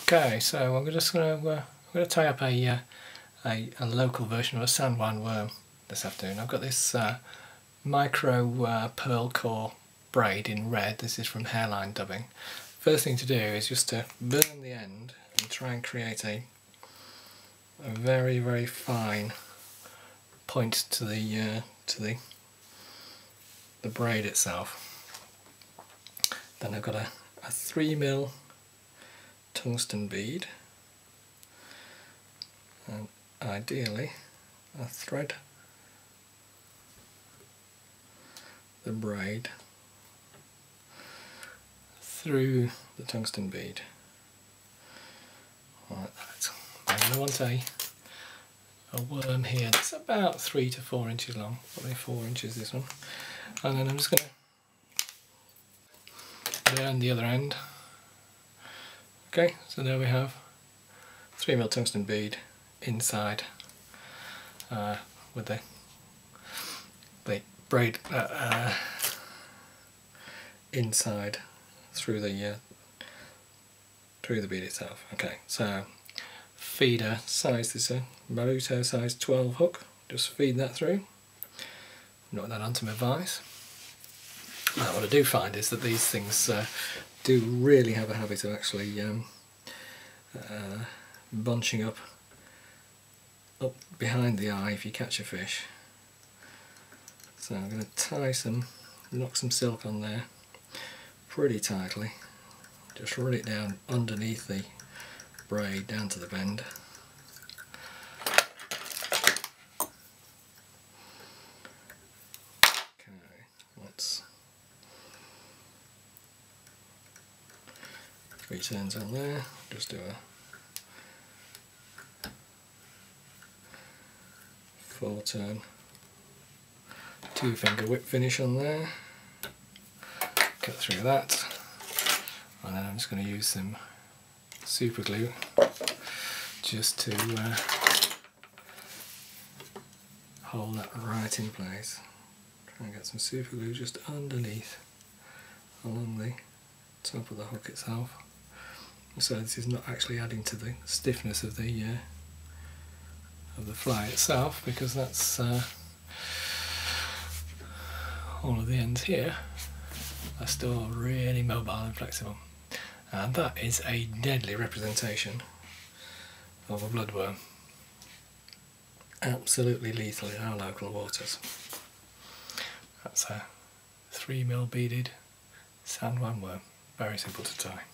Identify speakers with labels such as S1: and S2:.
S1: Okay, so I'm just going to tie up a local version of a San Juan worm this afternoon. I've got this micro pearl core braid in red. This is from Hairline Dubbing. First thing to do is just to burn the end and try and create a very, very fine point to the braid itself. Then I've got a 3mm tungsten bead, and ideally I thread the braid through the tungsten bead like that. I'm going to want a worm here that's about 3 to 4 inches long, probably 4 inches this one, and then I'm just going to burn the other end. Okay, so there we have 3mm tungsten bead inside with the braid inside through the bead itself. Okay, so feeder size, this is a Maruto size 12 hook, just feed that through, knock that onto my vise. Now, what I do find is that these things do really have a habit of actually bunching up behind the eye if you catch a fish. So I'm going to knock some silk on there pretty tightly, just run it down underneath the braid down to the bend. Okay, let's 3 turns on there, just do a full turn, 2-finger whip finish on there, cut through that, and then I'm just going to use some super glue just to hold that right in place. Try and get some super glue just underneath along the top of the hook itself, so this is not actually adding to the stiffness of the fly itself, because that's all of the ends here are still really mobile and flexible, and that is a deadly representation of a bloodworm. Absolutely lethal in our local waters. That's a 3mm beaded San Juan worm, very simple to tie.